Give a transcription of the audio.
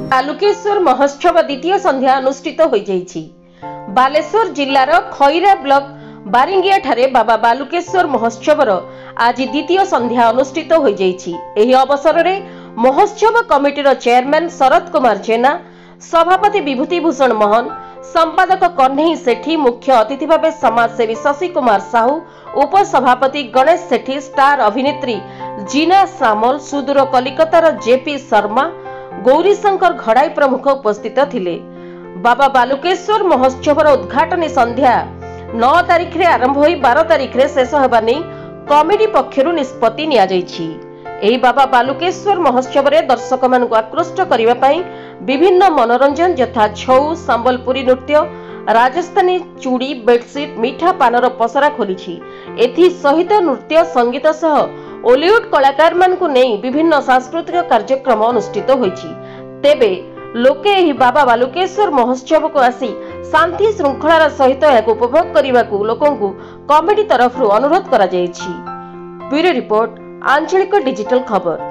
बालुकेश्वर महोत्सव द्वितीय संध्या अनुष्ठित हो जाइछि। बालेश्वर जिल्लार खैरा ब्लॉक बारिंगिया ठारे बाबा बालुकेश्वर महोत्सव आज द्वितीय संध्या अनुष्ठित हो जाइछि। एही अवसर रे महोत्सव कमिटीर चेयरमैन शरद कुमार जेना, सभापति विभूति भूषण मोहन, संपादक कन्हई सेठी, मुख्य अतिथि भाव समाजसेवी शशि कुमार साहू, उपसभापति गणेश सेठी, स्टार अभिनेत्री जीना सामल, सुदूर कलिकतार जेपी शर्मा, गौरीशंकर घड़ाई प्रमुख उपस्थित थिले। बाबा बालुकेश्वर महोत्सव उद्घाटन संध्या 9 तारिख रे आरंभ होई 12 तारिख रे शेष हेबा नै कमिटी पक्षरु निष्पत्ति निया जाइछि। एही बाबा बालुकेश्वर महोत्सव रे दर्शक मानकु आकृष्ट करिवा पई विभिन्न मनोरंजन यथा छऊ, संबलपुरी नृत्य, राजस्थानी चूड़ी, बेडशीट, मीठा पानर पसरा खोलिछि। एथि सहित नृत्य संगीत सह ओलिउड कलाकार मानकु नेई विभिन्न सांस्कृतिक कार्यक्रम अनुष्ठित होइछि। तेबे लोके एही बाबा बालुकेश्वर महोत्सव को आसी शांति श्रृंखलार सहित याक उपभोग करने लोकंकु कमिटी तरफ अनुरोध करा जायछि। ब्यूरो रिपोर्ट, आंचलिक डिजिटल खबर।